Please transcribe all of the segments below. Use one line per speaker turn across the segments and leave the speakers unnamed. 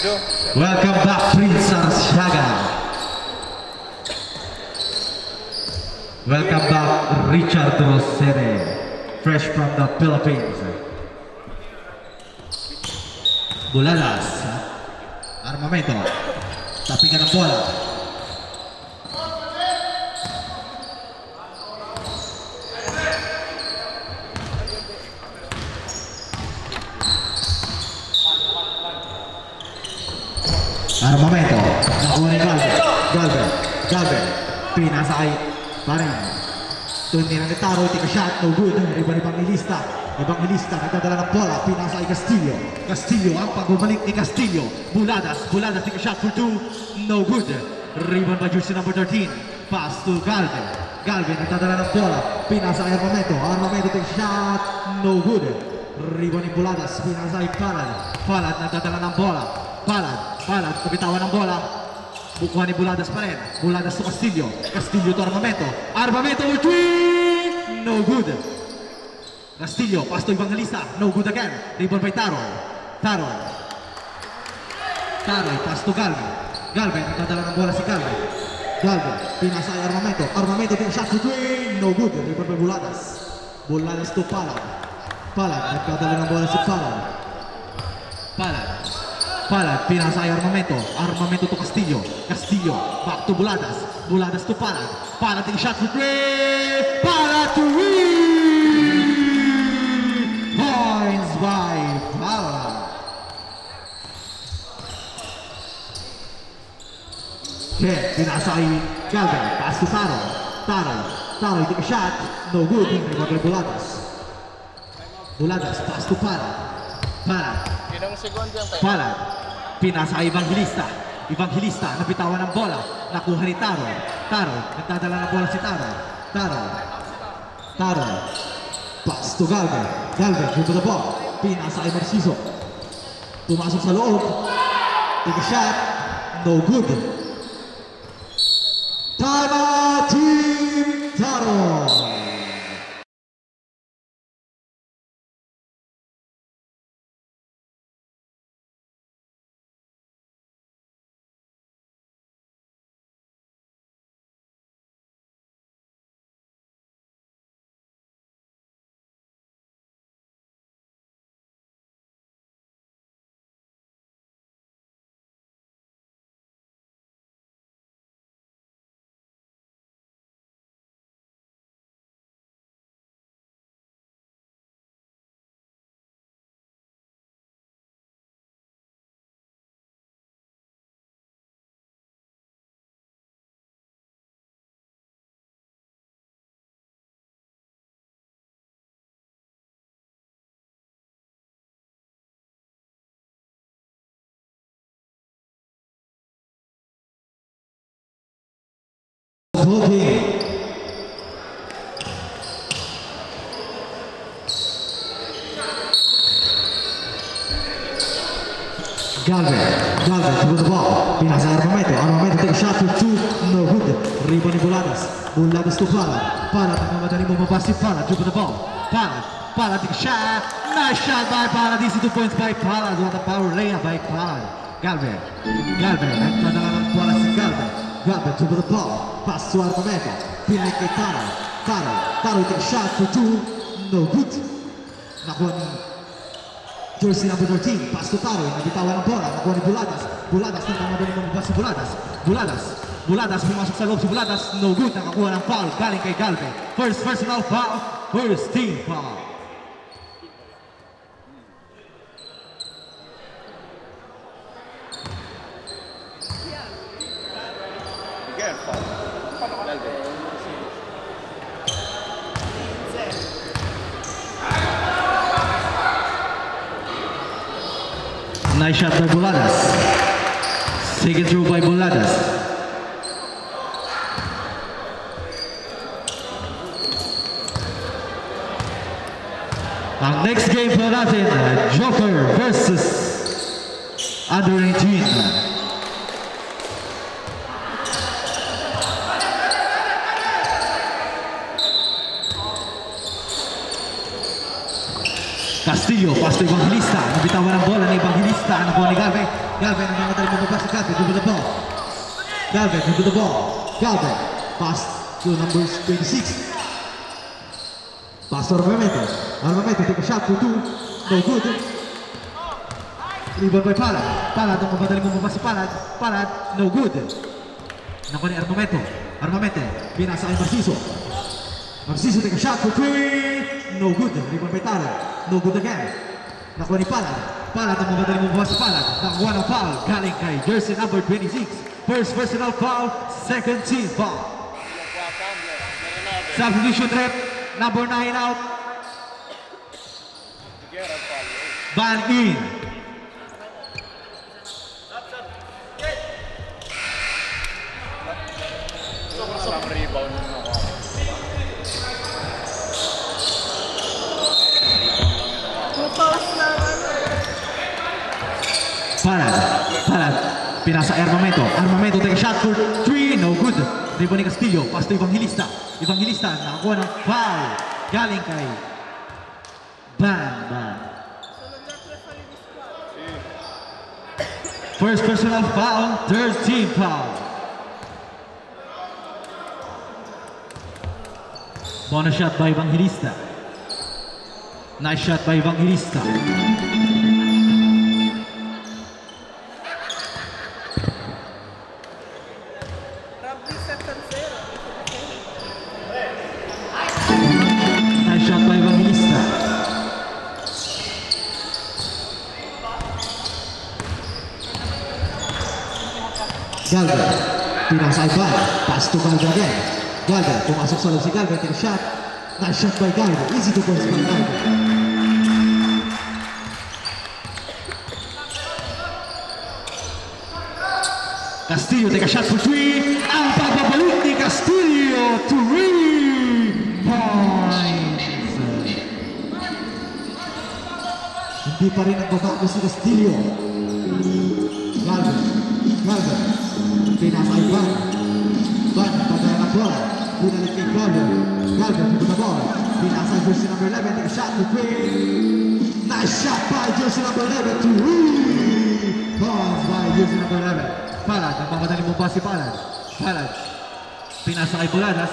Welcome back, Prince Arshaga. Welcome back, Richard Rosere, fresh from the Philippines. Buladas, Armamento, tapingan ng bola. Armamento, nakuha ni Galvin, pinasay pa rin. Tunira ni Taro, tika shot, no good. Evangelista, nagdadala ng bola, pinasay Castillo, ang pagbabalik ni Castillo. Buladas, tika shot for 2, no good. Rebound by jersey number 13, pass to Galvin, nagdadala ng bola, pinasay Armamento, tika shot, no good. Rebound ni Buladas, pinasay Palad, nagdadala ng bola. Palad, kapitawan ng bola. Bukuha ni Buladas pa rin. Buladas to Castillo to Armamento for 3, no good. Castillo, pass to Evangelista, no good again. Rebound by Taroy, pass to Galvin, nagdadala ng bola si Galvin, pinasa ay Armamento din shot for 3, no good. Rebound by Buladas to Palad, nagdadala ng bola si Palad, pinasa ay Armamento to Castillo, back to Buladas to Palad taking shot for 3, Palad to win! Points by Palad. Okay, pinasa ay Galvin, pass to Taroy taking shot, no good, rebound by Buladas, pass to Palad, pinasa ay Evangelista, nabitawan ng bola, nakuha ni Taroy, nagdadala ng bola si Taroy, pass to Galvin, into the ball, pinasa ay Marciso, tumasok sa loob, take a shot, no good. Time out, Team Taroy. Holding. Galvin to the ball. Pinasa Armamento take a shot for 2, no good. Rebound ni Buladas to Palad, nagmamadali mo mabas si Palad, to the ball. Palad take a shot, nice shot by Palad, easy 2 points by Palad, what a power layup by Palad. Galvin, nagpadala ng bola si Galvin to the ball, pass to Armamento, pinay kay Taroy take a shot for 2, no good. Nakuha ni jersey number 13, pass to Taroy, nabitawan ng bola, nakuha ni Buladas, nagmamadali mo mabas si Buladas, pumasok sa loob si Buladas, no good, nakakuha ng foul, galing kay Galvin. First personal foul, first team foul.
Again, foul. Galvin.
Nice shot by Buladas. Taken through by Buladas. Ang next game po natin, Joker versus Under 19. Castillo, pass to Evangelista. Nabitawan ang bola ni Evangelista. Nakuha ni Galvin. Galvin ang mga dali mababa sa Galvin. Give the ball. Galvin, give the ball. Galvin, pass to number 26. Pass to Armamento. Armamento take a shot for 2. No good. Rebound by Palad. Palad ang mabadali mababa si Palad. Palad, no good. Nakuha ni Armamento. Armamento, pinasa kay Marciso. Marciso take a shot for 3. No good. Rebound by Palad. No good again. Nakuha ni Palad. Palad ang mabadali mababa si Palad. Nakuha ng foul. Galing kay jersey number 26. First personal foul. Second team foul. Substitution rep. Number 9 out. Ban in.
Sobrang rebound mo ako.
Palad. Pinasa Armamento. Armamento take a shot for 3. No good. Rebound ni Castillo. Pass to Evangelista. Evangelista nakakuha ng foul. Galing kay Ban. First personal foul. Third team foul. Bonus shot by Evangelista. Nice shot by Evangelista. Nice shot by Evangelista. Galvin, pinasa Ivan. Pass to Galvin again. Galvin, pumasok sa loob si Galvin. Take a shot. Nice shot by Galvin. Easy to post by Galvin. Castillo take a shot for 3. Ang pagbabalik ni Castillo to 3 points. Hindi pa rin nagbabago si Castillo. Galvin. Pinasa Ivan. Ivan, padala ng bola. Pinalik kay Galvin. Galvin, pick the ball. Pinasa jersey number 11. Take a shot for 3. Nice shot by jersey number 11 to 3 points by jersey number 11. Palad, nagmamadali mo ba si Palad? Palad, pinasa kay Buladas.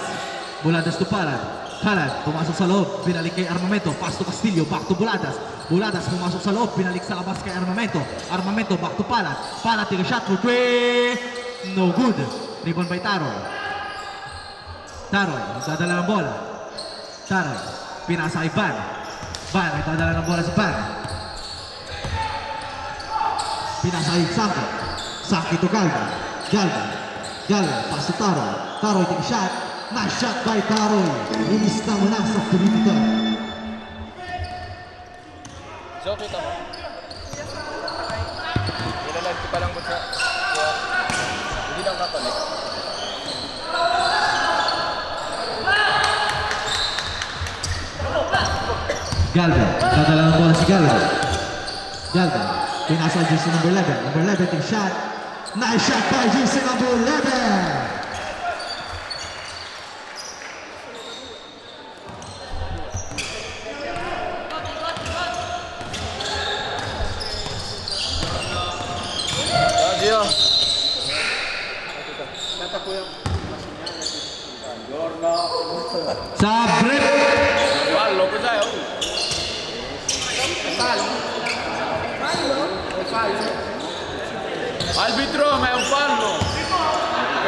Buladas to Palad. Palad, pumasok sa loob, pinalik kay Armamento. Pass to Castillo, back to Buladas. Buladas, pumasok sa loob, pinalik sa labas kay Armamento. Armamento, back to Palad. Palad, take a shot for 3. No good. Rebound by Taroy. Taroy, nagdadala ng bola. Taroy, pinasa kay Van. Van, nagdadala ng bola si Van. Pinasa kay Santo. Saki to Galvin. Pass to Taroy. Taroy take a shot. Nice shot by Taroy. Inista mo lang sa Pilipito.
So, kita mo? Ilalag ko pa lang ko sa... Hindi lang napalit.
Galvin. Dadala ng bola si Galvin. Pinasa jersey number 11. Number 11 take a shot. Nice shot by jersey number 11.
Gio.
Sabrip.
Fallo, cos'è? Arbitro, ma è un fallo! Ok.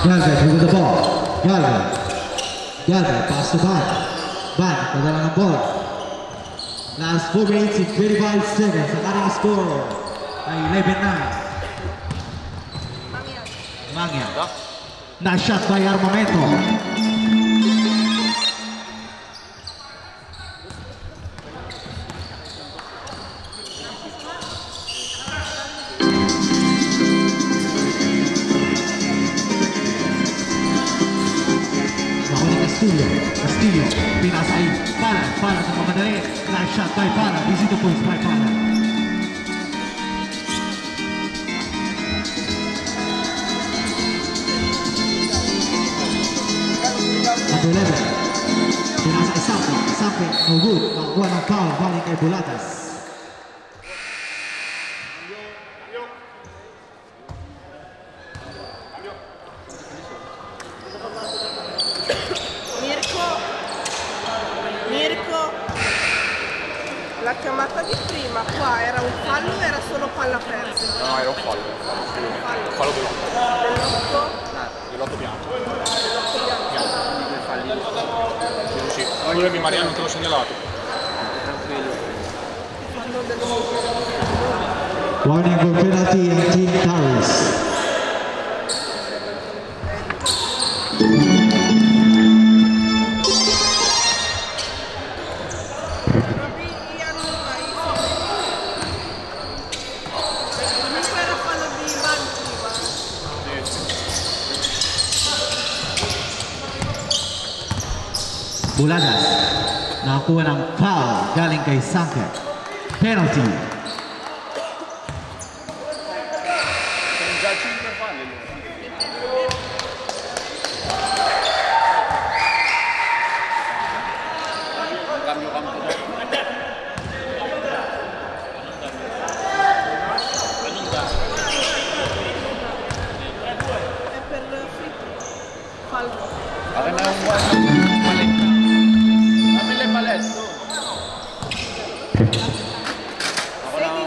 Galvin with the ball. Galvin, pass to Van. Van, padala ng ball. Last 4 minutes and 25 seconds. Ang ating score ay 11-9. Mangya. Nice shot by Armamento. Castillo, pinasa ay Palad sa mamadali. Nice shot by Palad. Easy to post by Palad. number 11. Pinasa kay Sampe. Sampe, no good. Nakakuha ng foul. Galing kay Buladas.
Mirko, la chiamata di prima qua era un fallo o era solo palla persa?
No, era un fallo. Un fallo dell'otto. Dell'otto bianco.
Dell'otto bianco.
Sì. Allora mi Mariano non te l'ho segnalato.
Fallo dell'otto.
Warning for penalty and Team Taurus. Buladas, nakakuha ng foul galing kay Sanke. Penalty.
Sono già 5 falli. Cambio campo.
È per fallo.
Avrei un guardo. Paletto.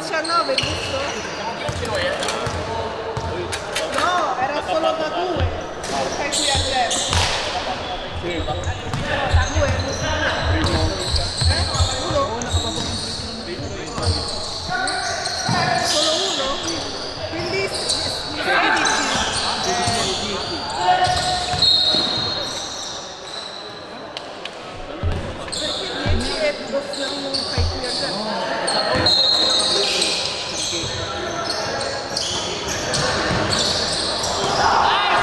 6-19, giusto? No, era solo da 2. Fai qui a 0.
Sì.
Da 2. Solo 1? Quindi 16.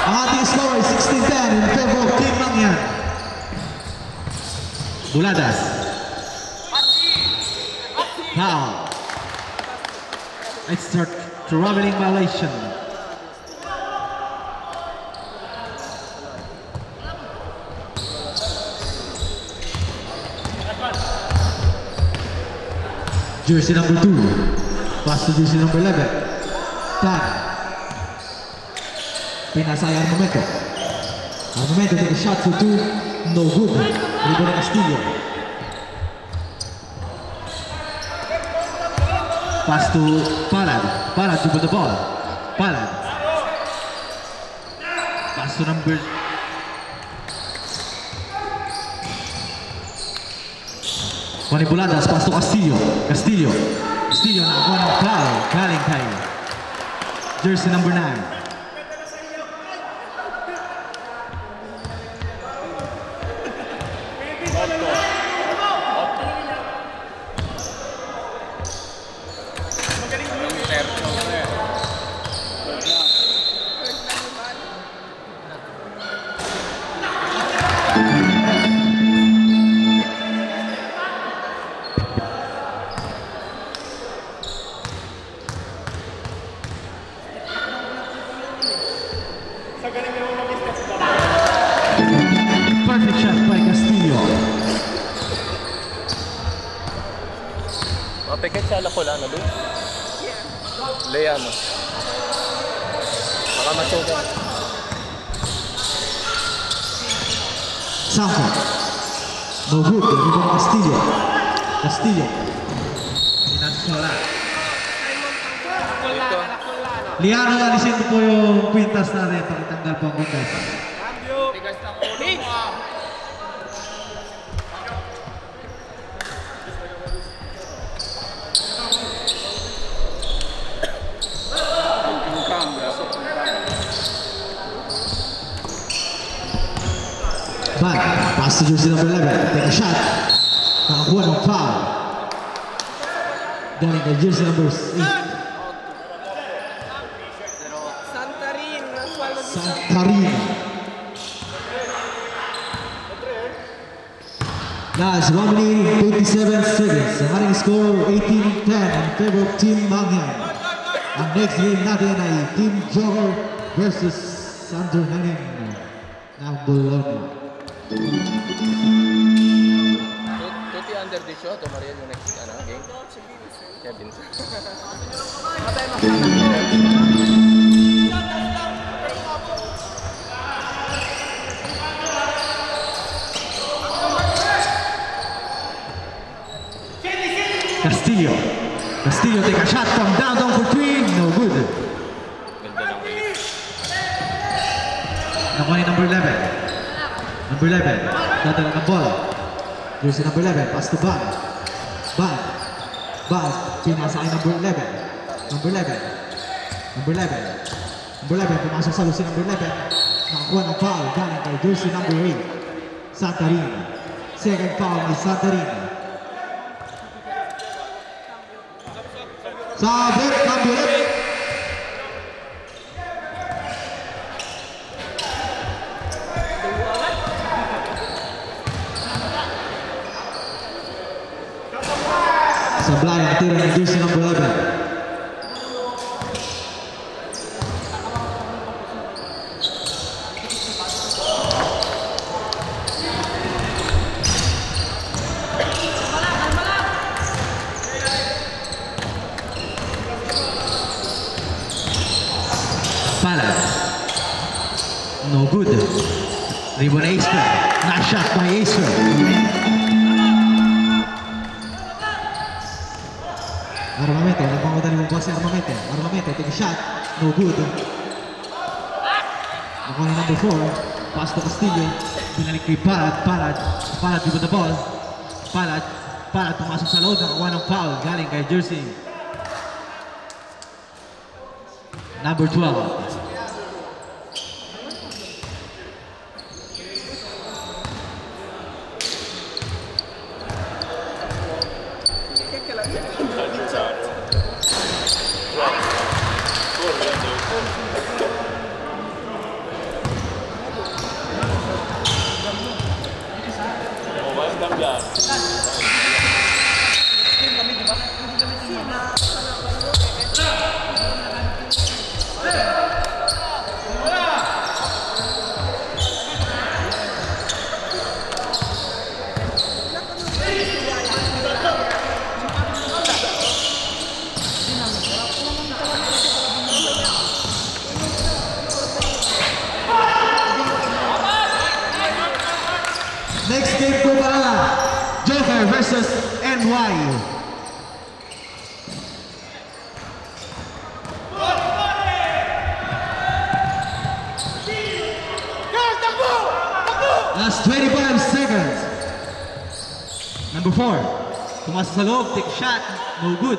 Ang score is 16-10 in favor of Team Mangyan. Buladas. Foul. It's a traveling violation. Jersey number 2. Pass to jersey number 11. Tan. Pinasa ay Armamento. Armamento take a shot for 2. No good. Rebound Castillo. Pass to Palad. Palad to put the ball. Palad. Pass to number... Juan Buladas, pass to Castillo. Castillo. Castillo nakakuha ng foul. Galing kay jersey number 9. Perfect shot by Castillo.
Mapikit siya ala ko lang, ano? Leia mo. Baka masukan.
Sampo. No good. Rebound Castillo. Castillo. Pinasala. Liano, alisin mo po yung kwintas natin. Pakitanggal po ang kwintas.
Tigas ng ulo mo.
Back. Pass to jersey number 11. Take a shot. Nakakuha ng foul. Galing kay jersey number 8. Santarin. Guys, 1 minute 27 seconds. Ang ating score 18-10 in favor of Team Mangyan. Ang next game natin ay Team Joker versus Santo Hanin ng Bologna.
Tutti under 18, Maria yung next game. Kaya Vincent.
Vabbè, ma fa
Castillo. Castillo take a shot from down for three. No good.
Ganda lang kayo.
Nakuha ni number 11. Number 11. Dadala ng ball. Jersey number 11. Pass to Bang. Bang. Bang. Pinasa kay number 11. Number 11. Number 11. Number 11. Pumasok sa lusi number 11. Nakakuha ng foul. Galing kay jersey number 8. Santarin. Second foul ni Santarin. Sabi, number 8. Sablay ang tira ng jersey number 11. Palad. No good. Rebound Acer. Nice shot by Acer. Armamento, nagpamadali mo ba si Armamento? Armamento, take a shot. No good. Nakuha ni number 4. Pass to Castillo. Binalik kay Palad. Palad with the ball. Palad pumasok sa loob. Nakakuha ng foul. Galing kay jersey number 12.
che la
Oh, vai cambiare.
Next game po pala, Joker versus NY. Last 25 seconds. Number 4. Pumasok sa loob, take a shot, no good.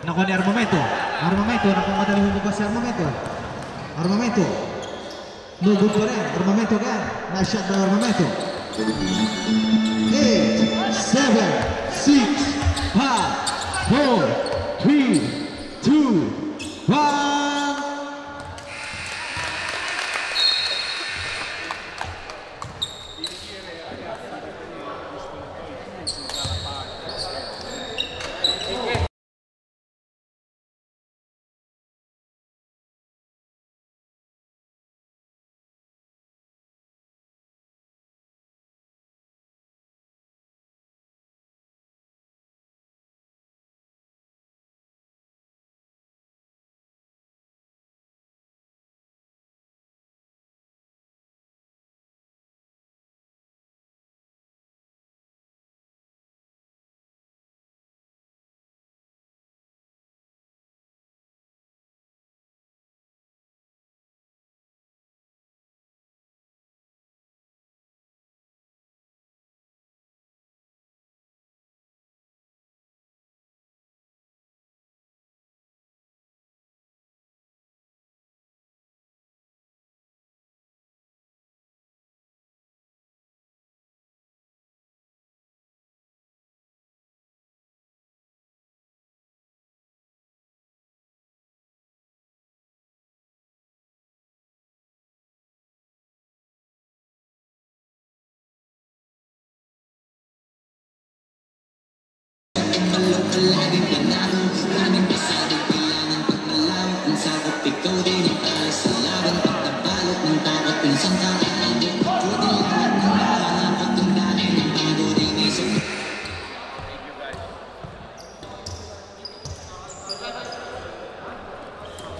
Nakuha ni Armamento. Armamento, napamadali mo ba si Armamento? Armamento. No good pa rin. Armamento again. Nice shot by Armamento. 8, 7, 6, 5, 4, 3, 2, 1.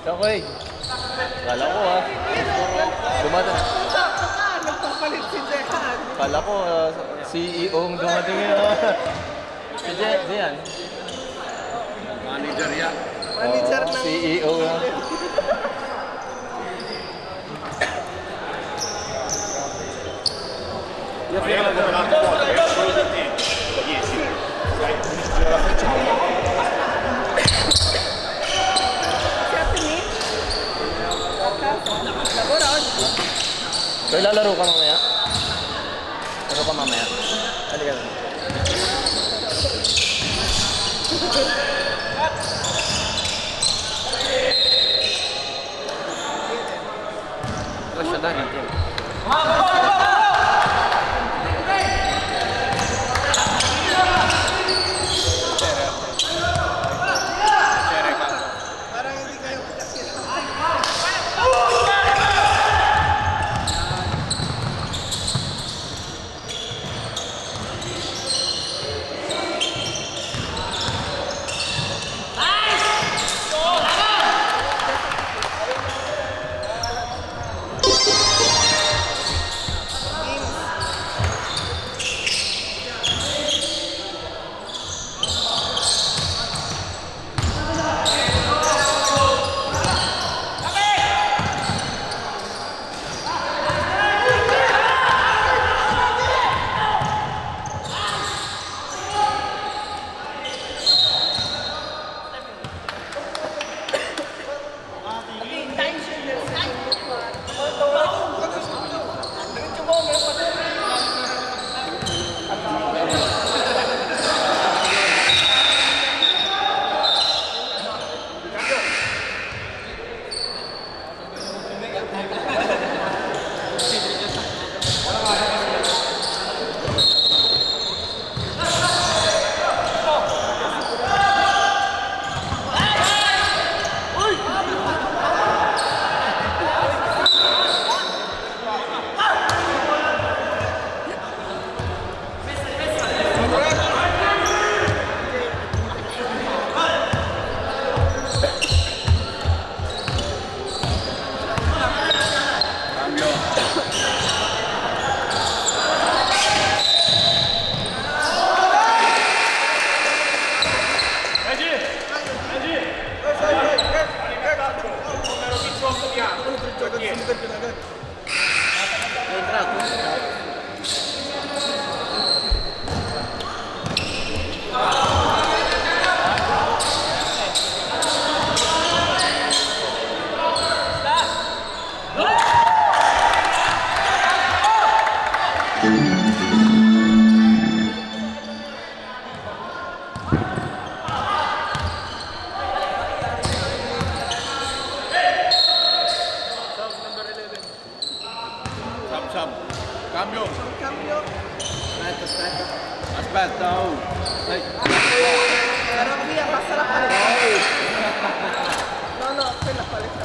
Okay. Kala ko dumating.
Nagpapalit si Jehan.
Kala ko CEO ang dumating yun. Si Jehan.
Manager yan.
Manager ng...
CEO yan. So, ilalaro ka mamaya? Laro ka mamaya? Halika. Siya dahil natin.
Parang hindi kayo kasi.
Cambio.
Cambio.
Aspetta, oh. Dai.
Però via, passa la paletta. No, quella paletta.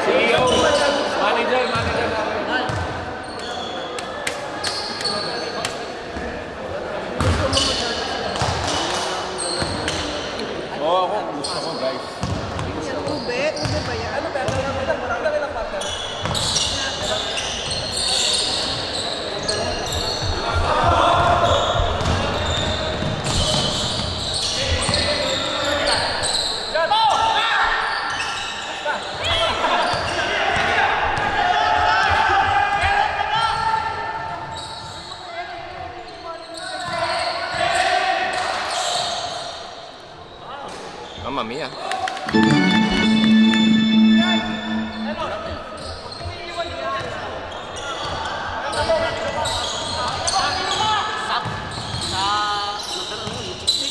CEO. Manager. Oh, ako gusto ko, guys.
Ube ba yan? Ano ba? Ano ba yung partner?
Mamma mia.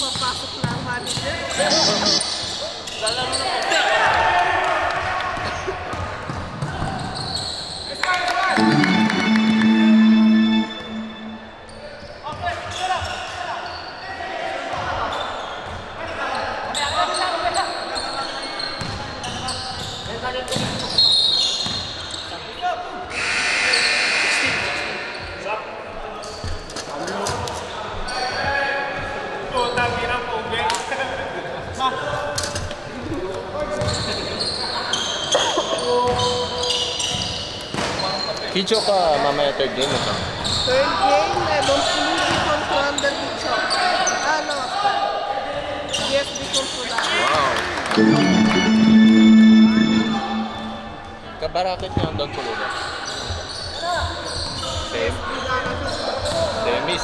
Papasok na ang manager.
Video ka mamaya third game ito.
Third game, Montpellier contro Under Bishop. No, GSB contro Dati.
Wow. Kabarakit niya ang Don Puluga. Same. Semis.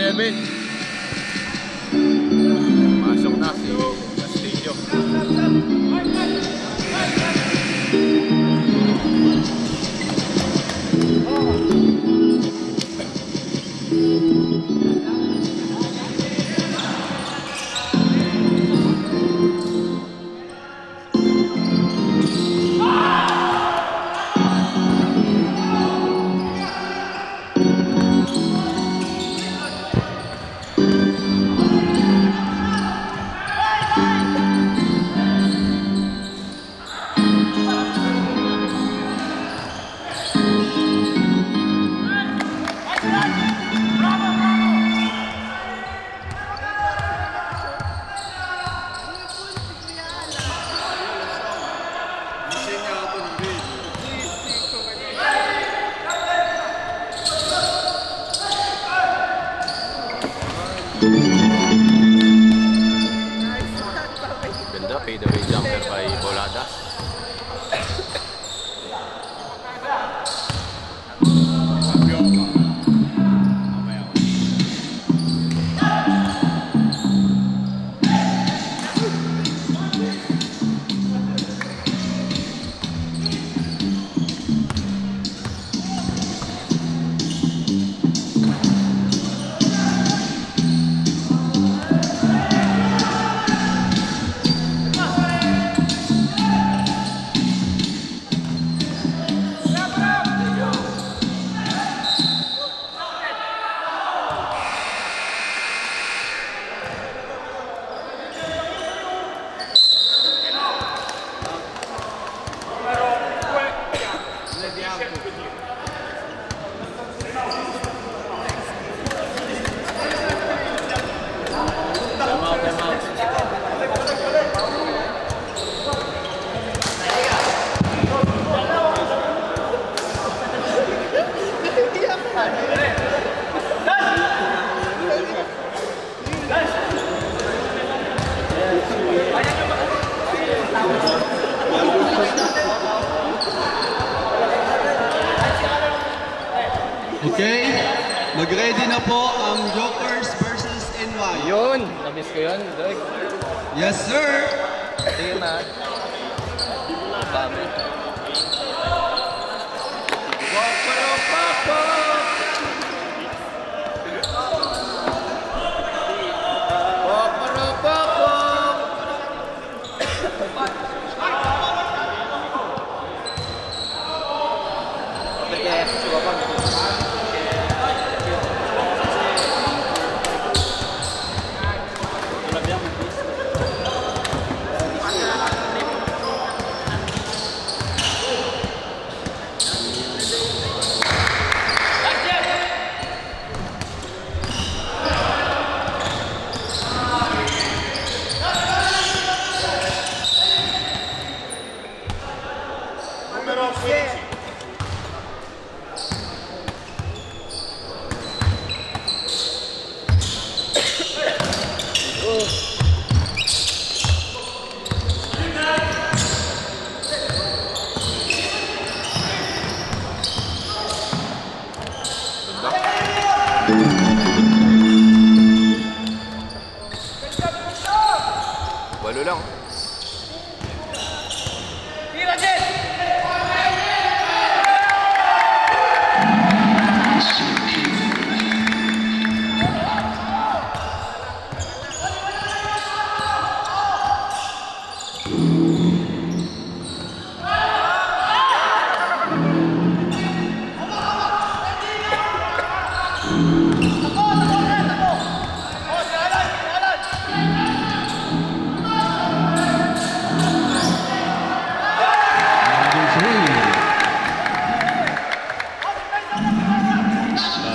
Okay, Ben. Masok na si Castillo. Ganda, fadeaway jumper by Bolada.
Okay, mag-ready na po ang Jokers versus NY.
Yun! Namiss ko yun, Drag.
Yes, sir!
Sige na. Dami. Walo lang.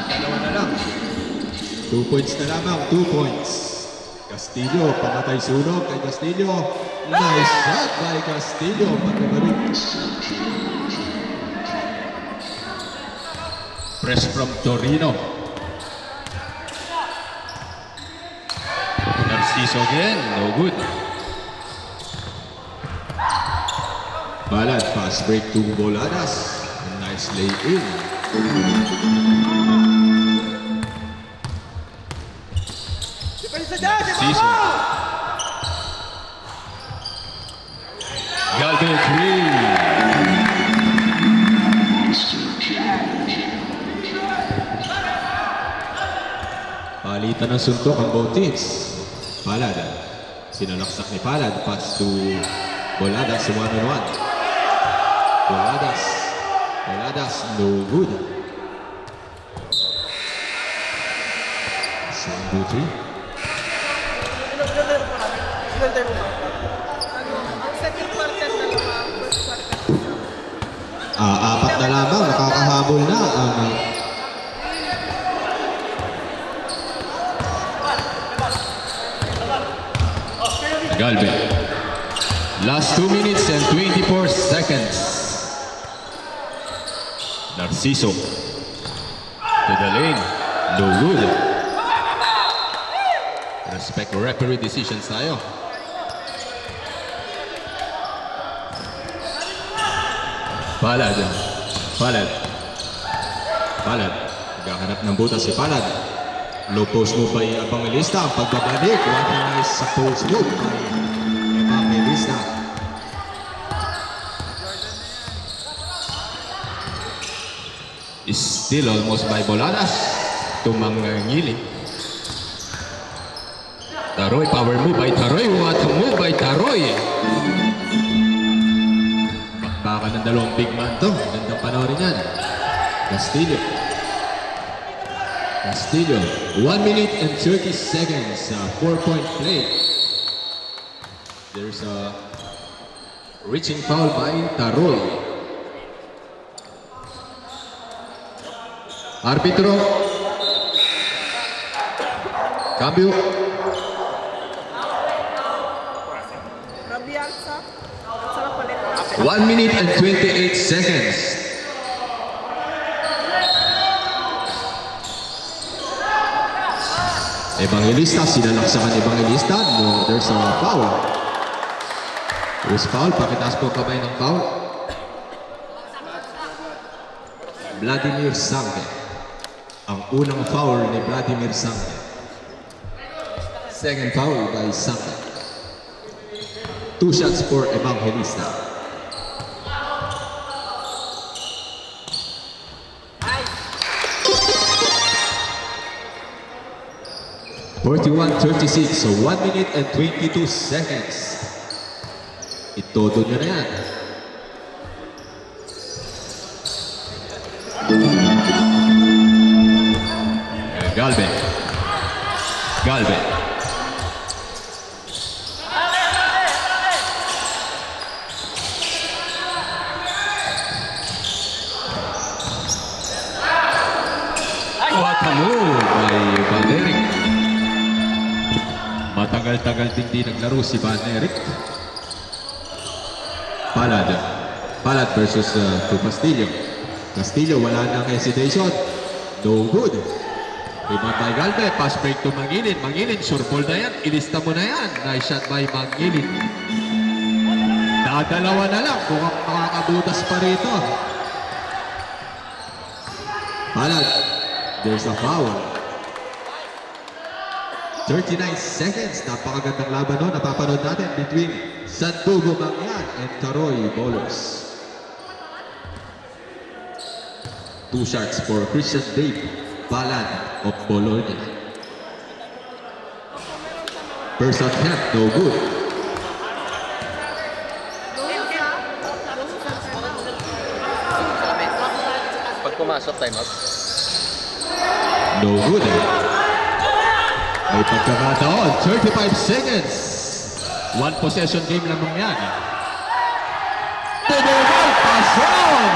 Dalawa na lang. 2 points na lamang, 2 points. Castillo, pamatay sunog kay Castillo. Nice shot by Castillo. Pagkabalik.
Press from Torino. Narciso again, no good.
Balad, pass break to Boladas. Nice lay in.
Narciso. Galvin 3.
Palitan ng suntok ang both teams. Palad. Sinalaksak ni Palad. Pass to Boladas. 1-on-1. Boladas. Boladas. No good. 7-2-3.
Ang second quarter na lang, ang first quarter.
Apat na lamang. Nakakahabol na ang
Galvin. Last 2 minutes and 24 seconds. Narciso. To the lane. No good. Respect referee decisions tayo. Palad. Palad. Palad. Naghahanap ng butas si Palad. Low post move by Evangelista. Ang pagbabalik. What a nice post move by Evangelista. Is still almost by Boladas. Tumangangili. Taroy, power move by Taroy. What a move by Taroy. Bakbakan ng dalawang big man to. Gandang panoorin yan. Castillo. Castillo. 1 minute and 30 seconds. 4-point play. There's a reaching foul by Taroy. Arbitro. Cambio.
Rabiansa. Sarap palit.
1 minute and 28 seconds. Evangelista, sinalaksakan Evangelista. No, there's a foul. There's foul. Pakitaas po kamay ng foul. Vladimir Sanke. Ang unang foul ni Vladimir Sanke. Second foul by Sanke. 2 shots for Evangelista. (41-36), so 1 minute and 22 seconds. Itodo nyo na yan. Galvin. Galvin. What a move by Van Eric. Matagal-tagal din di naglaro si Van Eric. Palad. Palad versus to Castillo. Castillo, wala nang hesitation. No good. Rebound by Galvin. Pass break to Mangilin. Mangilin, sure ball na yan. Ilista mo na yan. Nice shot by Mangilin. Dadalawa na lang kung makakabutas pa rito. Palad. There's a foul. 39 seconds. Napakagandang laban no. Napapanood natin between Santugo Mangyan and Taroy Bowlers. 2 shots for Christian Dave Palad of Bologna. First attempt, no good.
Pag pumasok, time out.
No good. May pagkakataon. 35 seconds. One possession game lamang yan. Tubuhan, pasyon!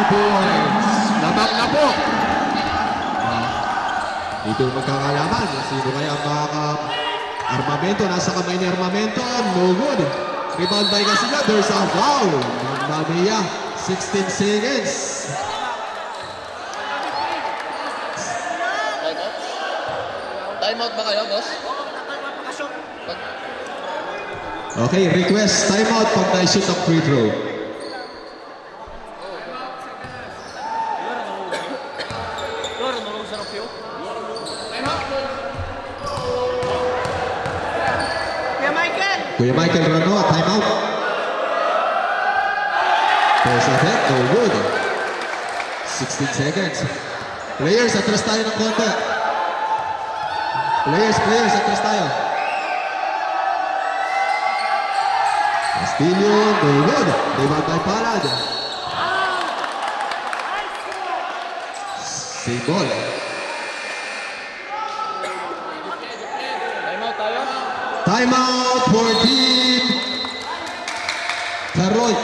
3 points. Lamang na po. Dito magkakalaman. Sino kaya makaka-armamento? Nasa kamay ni Armamento. No good. Rebound by Casilla. There's a foul. Mamaya. 16 seconds.
Time out ba kayo, boss?
Okay, request timeout pag na-shoot ang free throw. Kuya Michael Rano, timeout. First attempt, no good. 16 seconds. Players, atras tayo ng konti. Players, atras tayo. Castillo, no good. Rebound by Palad. Same ball.
Time out tayo?
Timeout for Team Taroy.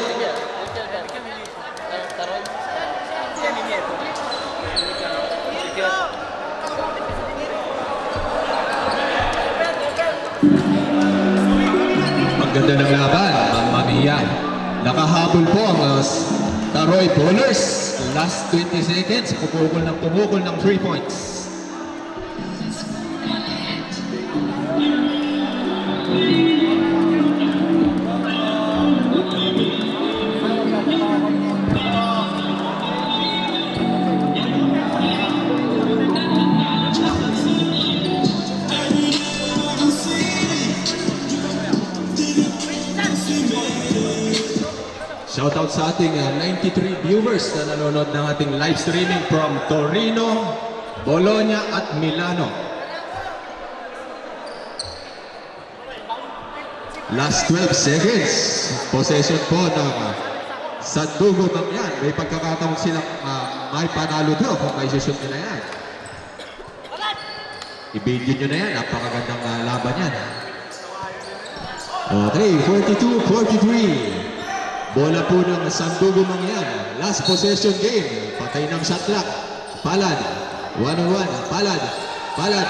Ang ganda ng laban, Mamma Mia. Nakahabol po ang Taroy Bowlers. Last 20 seconds, pumukol ng 3 points. Shoutout sa ating 93 viewers na nanonood ng ating live streaming from Torino, Bologna at Milano. Last 12 seconds. Possession po ng Sandugo Mangyan. May pagkakataon silang may panalo doon kung may shoot nila yan. I-video nyo na yan. Napakagandang laban yan. Okay, 42-43. Bola po ng Sandugo Mangyan. Last possession game. Patay ng shot clock. Palad. 1-on-1. Palad.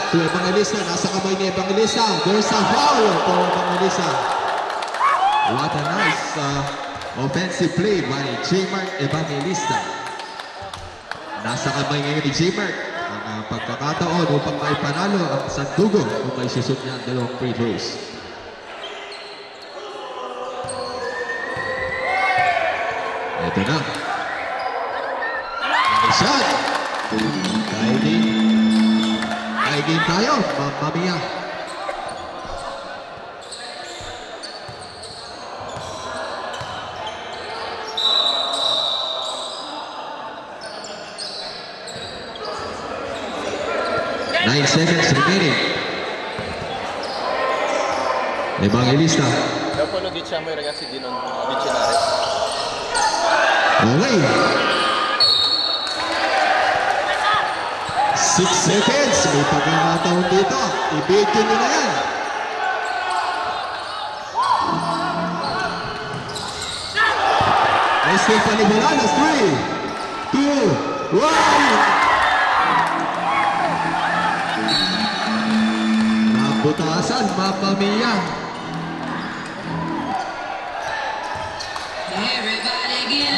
To Evangelista. Nasa kamay ni Evangelista. There's a foul for Evangelista. What a nice offensive play by J-Mark Evangelista. Nasa kamay ngayon ni J-Mark ang pagkakataon upang may panalo ang Sandugo kung may susut niya ang dalawang free throws. Ito na. Nice shot. Kaigin tayo. Mamma Mia. Nine seconds remaining. Evangelista.
Daw po nagit siya mo yung ragazzi di non avvicinare.
Okay. 6 seconds. May pagkakataon dito. I-video nyo na yan. Nice take pa ni Bolanas. 3, 2, 1. Nabutasan, Mamma Mia.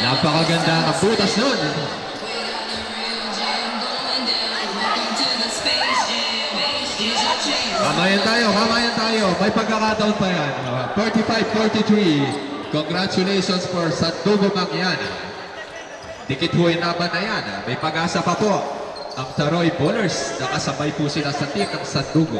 Napakaganda ang butas nun. Kamayan tayo. May pagkakataon pa yan. 45-43. Congratulations for Sandugo Mangyan. Dikit ho yung laban na yan. May pag-asa pa po ang Taroy Bowlers. Nakasabay po sila sa team ng Sandugo.